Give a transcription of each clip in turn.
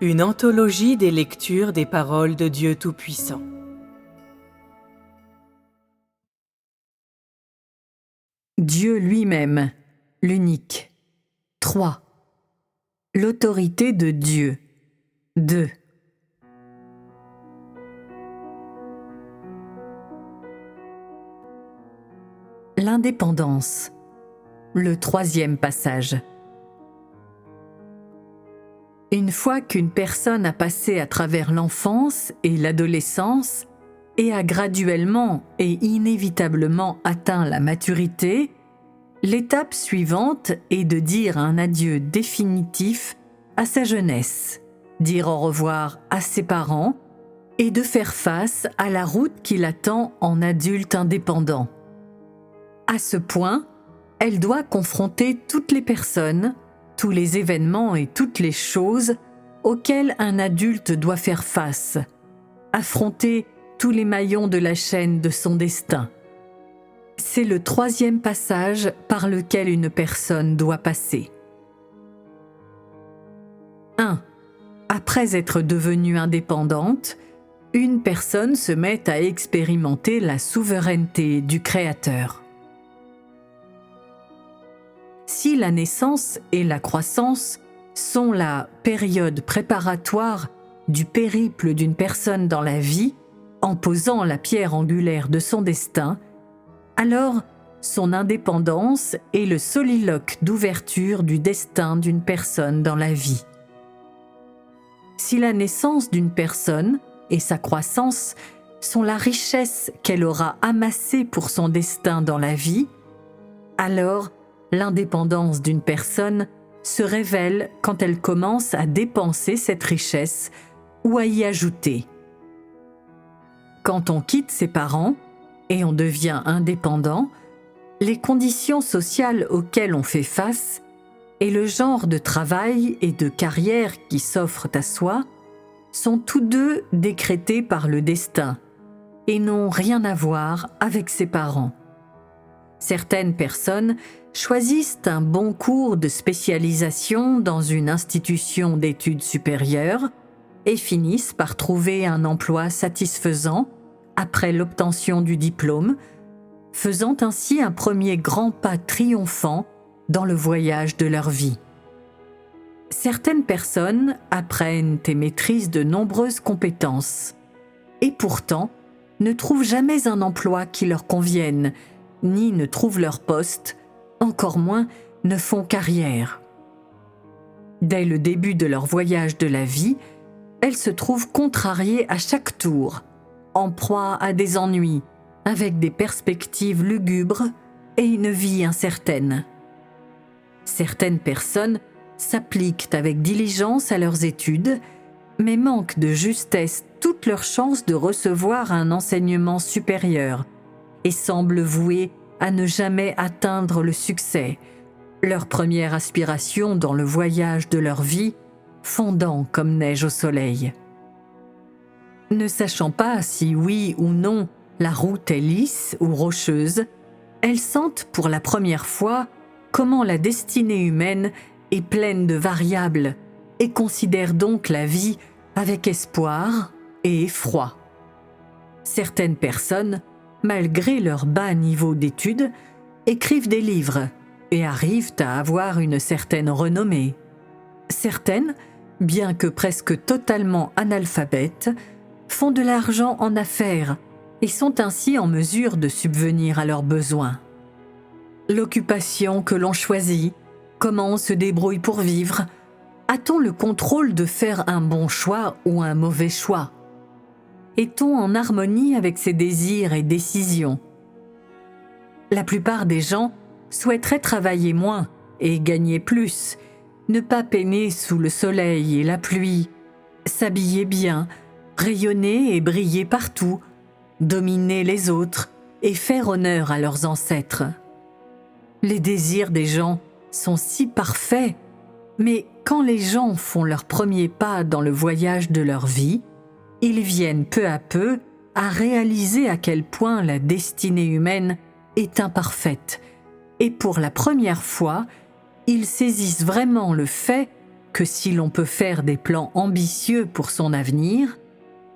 Une anthologie des lectures des paroles de Dieu Tout-Puissant. Dieu lui-même, l'unique. 3. L'autorité de Dieu. 2. L'indépendance. Le 3e passage. Une fois qu'une personne a passé à travers l'enfance et l'adolescence et a graduellement et inévitablement atteint la maturité, l'étape suivante est de dire un adieu définitif à sa jeunesse, dire au revoir à ses parents et de faire face à la route qui l'attend en adulte indépendant. À ce point, elle doit confronter toutes les personnes, tous les événements et toutes les choses auxquelles un adulte doit faire face, affronter tous les maillons de la chaîne de son destin. C'est le 3e passage par lequel une personne doit passer. 1. Après être devenue indépendante, une personne se met à expérimenter la souveraineté du Créateur. Si la naissance et la croissance sont la période préparatoire du périple d'une personne dans la vie, en posant la pierre angulaire de son destin, alors son indépendance est le soliloque d'ouverture du destin d'une personne dans la vie. Si la naissance d'une personne et sa croissance sont la richesse qu'elle aura amassée pour son destin dans la vie, alors l'indépendance d'une personne se révèle quand elle commence à dépenser cette richesse ou à y ajouter. Quand on quitte ses parents et on devient indépendant, les conditions sociales auxquelles on fait face et le genre de travail et de carrière qui s'offrent à soi sont tous deux décrétés par le destin et n'ont rien à voir avec ses parents. Certaines personnes choisissent un bon cours de spécialisation dans une institution d'études supérieures et finissent par trouver un emploi satisfaisant après l'obtention du diplôme, faisant ainsi un premier grand pas triomphant dans le voyage de leur vie. Certaines personnes apprennent et maîtrisent de nombreuses compétences et pourtant ne trouvent jamais un emploi qui leur convienne, ni ne trouvent leur poste, encore moins ne font carrière. Dès le début de leur voyage de la vie, elles se trouvent contrariées à chaque tour, en proie à des ennuis, avec des perspectives lugubres et une vie incertaine. Certaines personnes s'appliquent avec diligence à leurs études, mais manquent de justesse toutes leurs chances de recevoir un enseignement supérieur et semblent vouées à ne jamais atteindre le succès, leur première aspiration dans le voyage de leur vie fondant comme neige au soleil. Ne sachant pas si oui ou non la route est lisse ou rocheuse, elles sentent pour la première fois comment la destinée humaine est pleine de variables et considèrent donc la vie avec espoir et effroi. Certaines personnes, malgré leur bas niveau d'études, écrivent des livres et arrivent à avoir une certaine renommée. Certaines, bien que presque totalement analphabètes, font de l'argent en affaires et sont ainsi en mesure de subvenir à leurs besoins. L'occupation que l'on choisit, comment on se débrouille pour vivre, a-t-on le contrôle de faire un bon choix ou un mauvais choix ? Est-on en harmonie avec ses désirs et décisions ? La plupart des gens souhaiteraient travailler moins et gagner plus, ne pas peiner sous le soleil et la pluie, s'habiller bien, rayonner et briller partout, dominer les autres et faire honneur à leurs ancêtres. Les désirs des gens sont si parfaits, mais quand les gens font leur premier pas dans le voyage de leur vie, ils viennent peu à peu à réaliser à quel point la destinée humaine est imparfaite et pour la première fois, ils saisissent vraiment le fait que si l'on peut faire des plans ambitieux pour son avenir,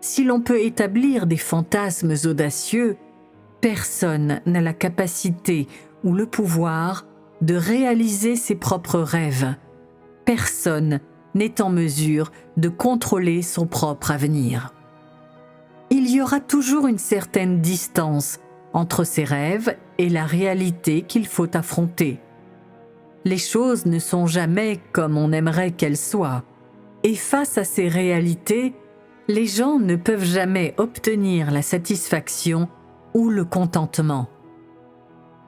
si l'on peut établir des fantasmes audacieux, personne n'a la capacité ou le pouvoir de réaliser ses propres rêves. Personne n'est en mesure de contrôler son propre avenir. Il y aura toujours une certaine distance entre ses rêves et la réalité qu'il faut affronter. Les choses ne sont jamais comme on aimerait qu'elles soient, et face à ces réalités, les gens ne peuvent jamais obtenir la satisfaction ou le contentement.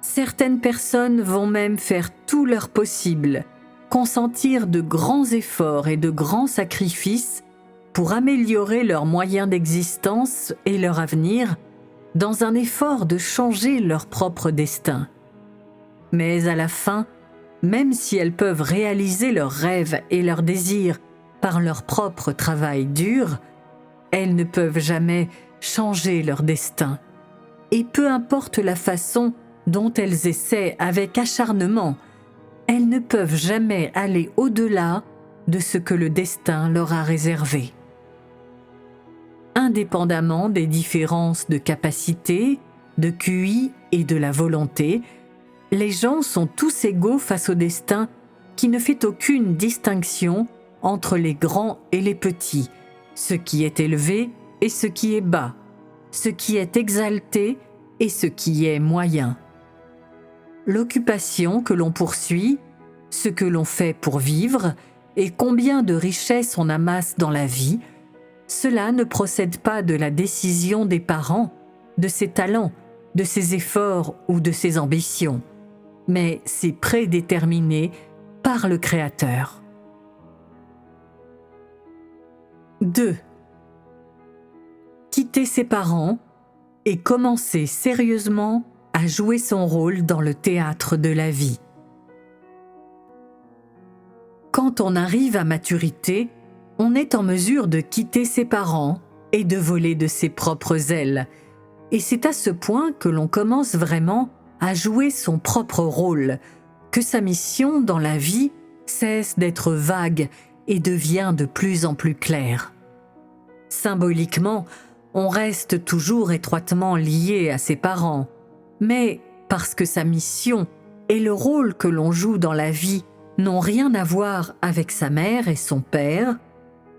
Certaines personnes vont même faire tout leur possible, consentir de grands efforts et de grands sacrifices pour améliorer leurs moyens d'existence et leur avenir dans un effort de changer leur propre destin. Mais à la fin, même si elles peuvent réaliser leurs rêves et leurs désirs par leur propre travail dur, elles ne peuvent jamais changer leur destin. Et peu importe la façon dont elles essaient avec acharnement, elles ne peuvent jamais aller au-delà de ce que le destin leur a réservé. Indépendamment des différences de capacité, de QI et de la volonté, les gens sont tous égaux face au destin qui ne fait aucune distinction entre les grands et les petits, ce qui est élevé et ce qui est bas, ce qui est exalté et ce qui est moyen. L'occupation que l'on poursuit, ce que l'on fait pour vivre et combien de richesses on amasse dans la vie, cela ne procède pas de la décision des parents, de ses talents, de ses efforts ou de ses ambitions, mais c'est prédéterminé par le Créateur. 2. Quitter ses parents et commencer sérieusement à jouer son rôle dans le théâtre de la vie. Quand on arrive à maturité, on est en mesure de quitter ses parents et de voler de ses propres ailes. Et c'est à ce point que l'on commence vraiment à jouer son propre rôle, que sa mission dans la vie cesse d'être vague et devient de plus en plus claire. Symboliquement, on reste toujours étroitement lié à ses parents, mais parce que sa mission et le rôle que l'on joue dans la vie n'ont rien à voir avec sa mère et son père,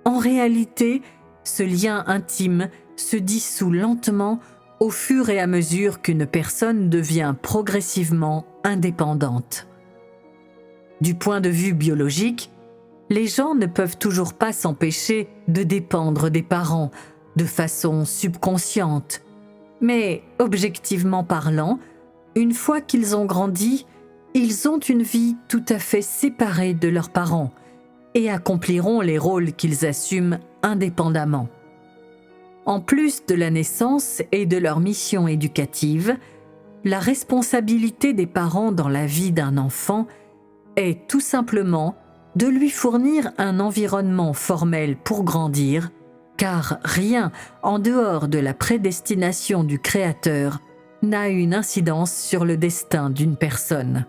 en réalité, ce lien intime se dissout lentement au fur et à mesure qu'une personne devient progressivement indépendante. Du point de vue biologique, les gens ne peuvent toujours pas s'empêcher de dépendre des parents de façon subconsciente, mais objectivement parlant, une fois qu'ils ont grandi, ils ont une vie tout à fait séparée de leurs parents et accompliront les rôles qu'ils assument indépendamment. En plus de la naissance et de leur mission éducative, la responsabilité des parents dans la vie d'un enfant est tout simplement de lui fournir un environnement formel pour grandir, car rien en dehors de la prédestination du Créateur n'a une incidence sur le destin d'une personne.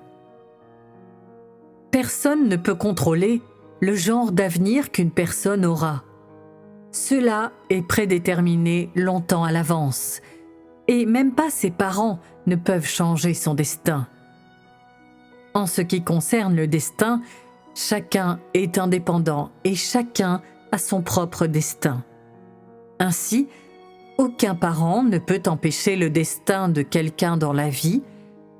Personne ne peut contrôler le genre d'avenir qu'une personne aura. Cela est prédéterminé longtemps à l'avance, et même pas ses parents ne peuvent changer son destin. En ce qui concerne le destin, chacun est indépendant et chacun a son propre destin. Ainsi, aucun parent ne peut empêcher le destin de quelqu'un dans la vie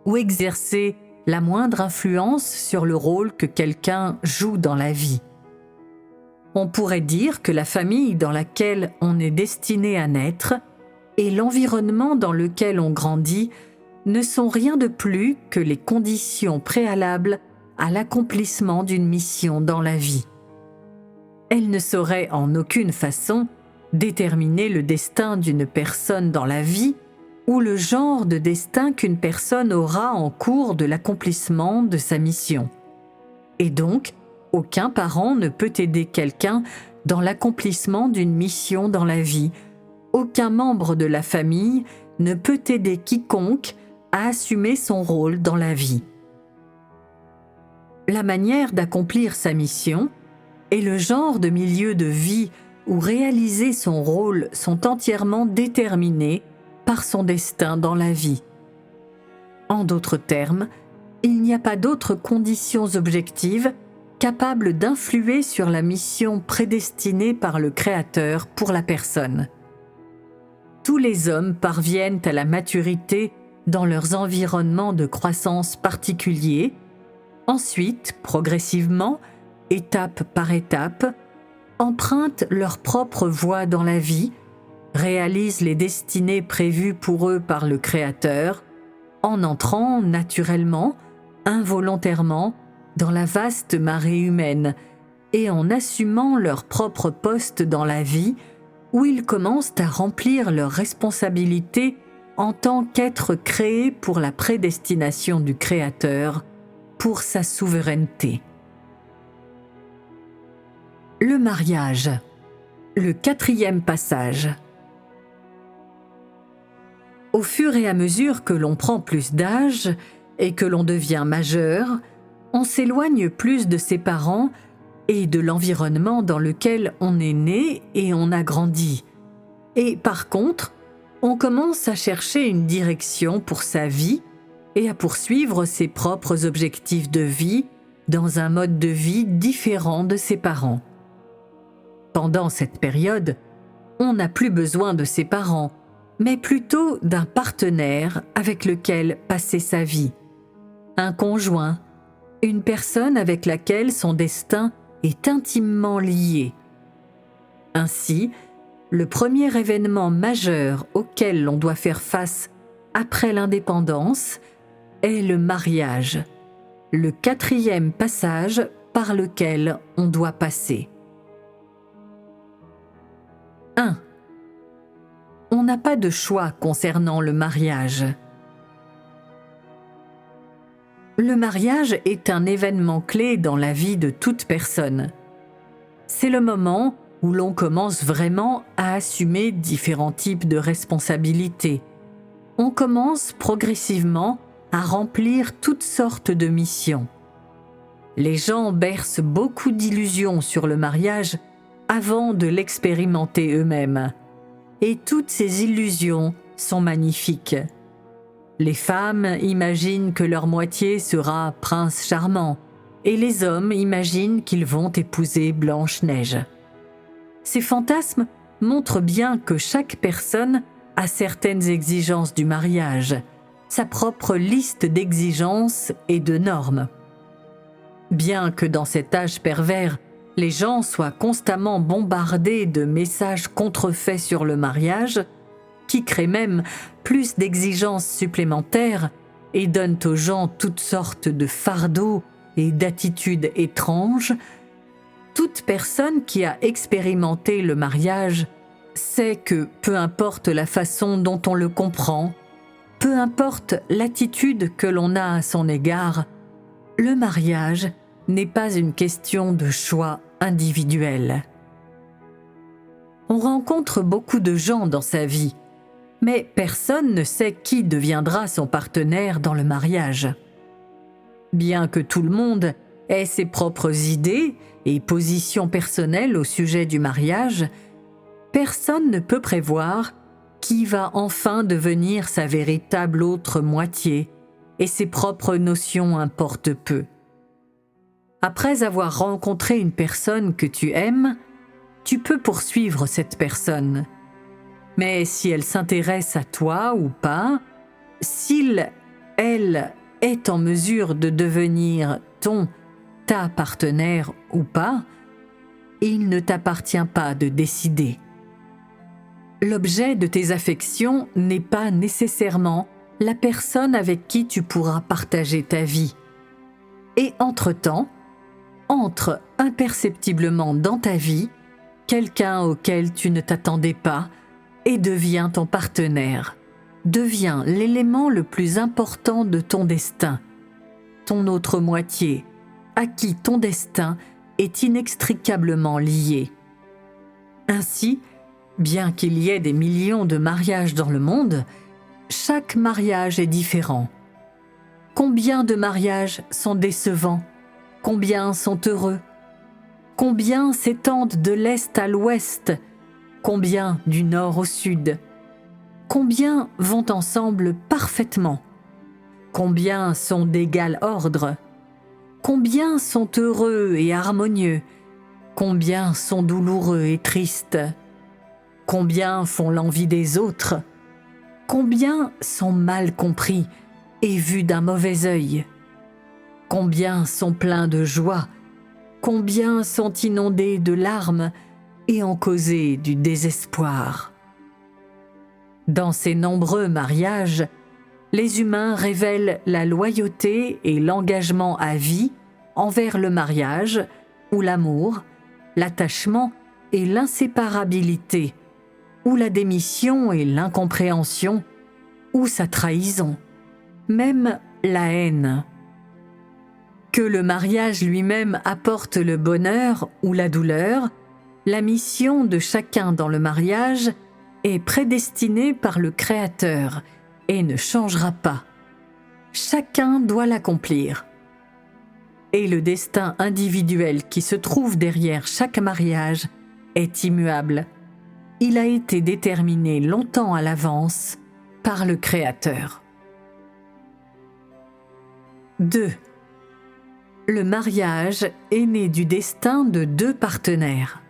ou exercer la moindre influence sur le rôle que quelqu'un joue dans la vie. On pourrait dire que la famille dans laquelle on est destiné à naître et l'environnement dans lequel on grandit ne sont rien de plus que les conditions préalables à l'accomplissement d'une mission dans la vie. Elles ne sauraient en aucune façon déterminer le destin d'une personne dans la vie ou le genre de destin qu'une personne aura en cours de l'accomplissement de sa mission. Et donc, aucun parent ne peut aider quelqu'un dans l'accomplissement d'une mission dans la vie. Aucun membre de la famille ne peut aider quiconque à assumer son rôle dans la vie. La manière d'accomplir sa mission, et le genre de milieu de vie où réaliser son rôle sont entièrement déterminés par son destin dans la vie. En d'autres termes, il n'y a pas d'autres conditions objectives capables d'influer sur la mission prédestinée par le Créateur pour la personne. Tous les hommes parviennent à la maturité dans leurs environnements de croissance particuliers. Ensuite, progressivement, étape par étape, empruntent leur propre voie dans la vie, réalisent les destinées prévues pour eux par le Créateur, en entrant naturellement, involontairement, dans la vaste marée humaine et en assumant leur propre poste dans la vie, où ils commencent à remplir leurs responsabilités en tant qu'êtres créés pour la prédestination du Créateur, pour sa souveraineté. Le mariage, le 4e passage. Au fur et à mesure que l'on prend plus d'âge et que l'on devient majeur, on s'éloigne plus de ses parents et de l'environnement dans lequel on est né et on a grandi. Et par contre, on commence à chercher une direction pour sa vie et à poursuivre ses propres objectifs de vie dans un mode de vie différent de ses parents. Pendant cette période, on n'a plus besoin de ses parents, mais plutôt d'un partenaire avec lequel passer sa vie. Un conjoint, une personne avec laquelle son destin est intimement lié. Ainsi, le premier événement majeur auquel l'on doit faire face après l'indépendance est le mariage, le 4e passage par lequel on doit passer. 1. On n'a pas de choix concernant le mariage. Le mariage est un événement clé dans la vie de toute personne. C'est le moment où l'on commence vraiment à assumer différents types de responsabilités. On commence progressivement à remplir toutes sortes de missions. Les gens bercent beaucoup d'illusions sur le mariage avant de l'expérimenter eux-mêmes. Et toutes ces illusions sont magnifiques. Les femmes imaginent que leur moitié sera prince charmant, et les hommes imaginent qu'ils vont épouser Blanche-Neige. Ces fantasmes montrent bien que chaque personne a certaines exigences du mariage, sa propre liste d'exigences et de normes. Bien que dans cet âge pervers, les gens soient constamment bombardés de messages contrefaits sur le mariage, qui créent même plus d'exigences supplémentaires et donnent aux gens toutes sortes de fardeaux et d'attitudes étranges, toute personne qui a expérimenté le mariage sait que peu importe la façon dont on le comprend, peu importe l'attitude que l'on a à son égard, le mariage n'est pas une question de choix individuel. On rencontre beaucoup de gens dans sa vie, mais personne ne sait qui deviendra son partenaire dans le mariage. Bien que tout le monde ait ses propres idées et positions personnelles au sujet du mariage, personne ne peut prévoir qui va enfin devenir sa véritable autre moitié, et ses propres notions importent peu. Après avoir rencontré une personne que tu aimes, tu peux poursuivre cette personne. Mais si elle s'intéresse à toi ou pas, s'il, elle, est en mesure de devenir ta partenaire ou pas, il ne t'appartient pas de décider. L'objet de tes affections n'est pas nécessairement la personne avec qui tu pourras partager ta vie. Et entre-temps, entre imperceptiblement dans ta vie quelqu'un auquel tu ne t'attendais pas et devient ton partenaire, devient l'élément le plus important de ton destin, ton autre moitié, à qui ton destin est inextricablement lié. Ainsi, bien qu'il y ait des millions de mariages dans le monde, chaque mariage est différent. Combien de mariages sont décevants? Combien sont heureux? Combien s'étendent de l'est à l'ouest? Combien du nord au sud? Combien vont ensemble parfaitement? Combien sont d'égal ordre? Combien sont heureux et harmonieux? Combien sont douloureux et tristes? Combien font l'envie des autres? Combien sont mal compris et vus d'un mauvais œil? Combien sont pleins de joie? Combien sont inondés de larmes et ont causé du désespoir? Dans ces nombreux mariages, les humains révèlent la loyauté et l'engagement à vie envers le mariage, ou l'amour, l'attachement et l'inséparabilité, ou la démission et l'incompréhension, ou sa trahison, même la haine. Que le mariage lui-même apporte le bonheur ou la douleur, la mission de chacun dans le mariage est prédestinée par le Créateur et ne changera pas. Chacun doit l'accomplir. Et le destin individuel qui se trouve derrière chaque mariage est immuable. Il a été déterminé longtemps à l'avance par le Créateur. 2. Le mariage est né du destin de deux partenaires.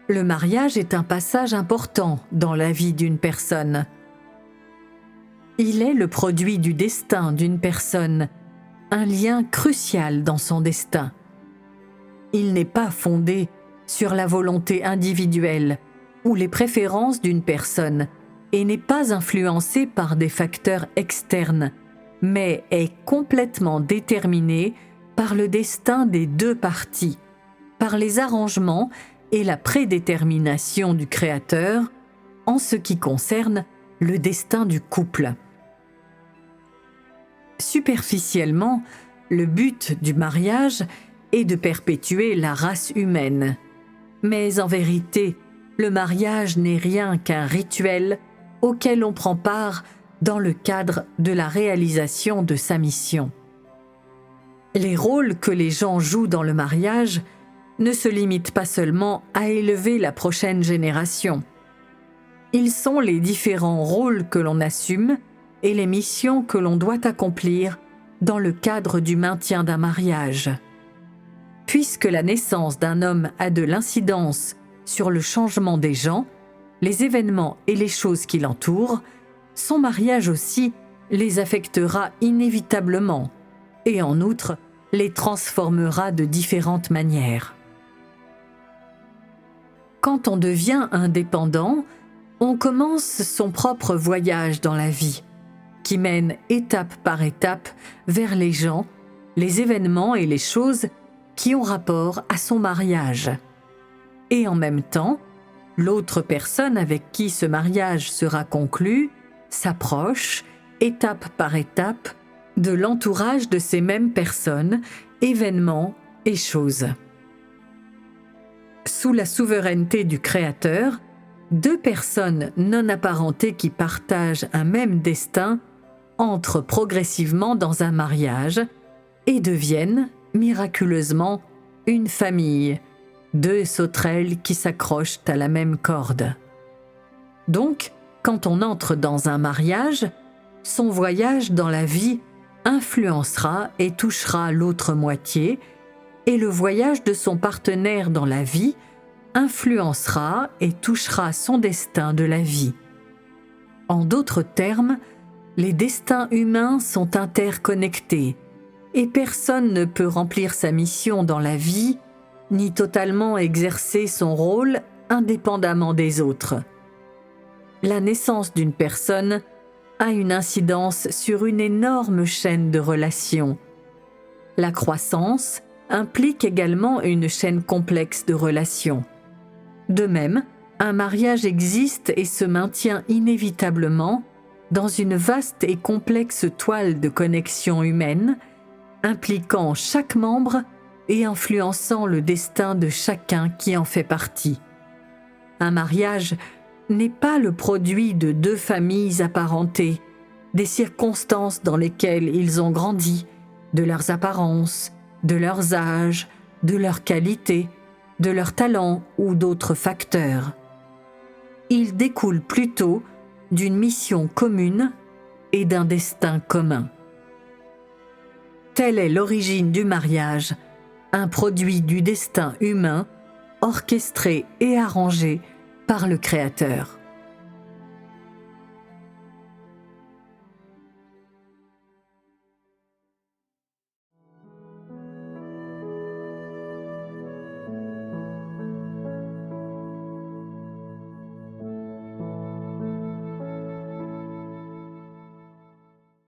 Le mariage est un passage important dans la vie d'une personne. Il est le produit du destin d'une personne, un lien crucial dans son destin. Il n'est pas fondé sur la volonté individuelle ou les préférences d'une personne et n'est pas influencé par des facteurs externes, mais est complètement déterminé par le destin des deux parties, par les arrangements et la prédétermination du Créateur en ce qui concerne le destin du couple. Superficiellement, le but du mariage est de perpétuer la race humaine. Mais en vérité, le mariage n'est rien qu'un rituel auquel on prend part dans le cadre de la réalisation de sa mission. Les rôles que les gens jouent dans le mariage ne se limitent pas seulement à élever la prochaine génération. Ils sont les différents rôles que l'on assume et les missions que l'on doit accomplir dans le cadre du maintien d'un mariage. Puisque la naissance d'un homme a de l'incidence sur le changement des gens, les événements et les choses qui l'entourent, son mariage aussi les affectera inévitablement et en outre les transformera de différentes manières. Quand on devient indépendant, on commence son propre voyage dans la vie, qui mène étape par étape vers les gens, les événements et les choses qui ont rapport à son mariage. Et en même temps, l'autre personne avec qui ce mariage sera conclu s'approche, étape par étape, de l'entourage de ces mêmes personnes, événements et choses. Sous la souveraineté du Créateur, deux personnes non apparentées qui partagent un même destin entrent progressivement dans un mariage et deviennent, miraculeusement, une famille, deux sauterelles qui s'accrochent à la même corde. Donc, quand on entre dans un mariage, son voyage dans la vie influencera et touchera l'autre moitié, et le voyage de son partenaire dans la vie influencera et touchera son destin de la vie. En d'autres termes, les destins humains sont interconnectés, et personne ne peut remplir sa mission dans la vie, ni totalement exercer son rôle indépendamment des autres. La naissance d'une personne a une incidence sur une énorme chaîne de relations. La croissance implique également une chaîne complexe de relations. De même, un mariage existe et se maintient inévitablement dans une vaste et complexe toile de connexions humaines, impliquant chaque membre et influençant le destin de chacun qui en fait partie. Un mariage n'est pas le produit de deux familles apparentées, des circonstances dans lesquelles ils ont grandi, de leurs apparences, de leurs âges, de leurs qualités, de leurs talents ou d'autres facteurs. Il découle plutôt d'une mission commune et d'un destin commun. Telle est l'origine du mariage, un produit du destin humain, orchestré et arrangé par le Créateur.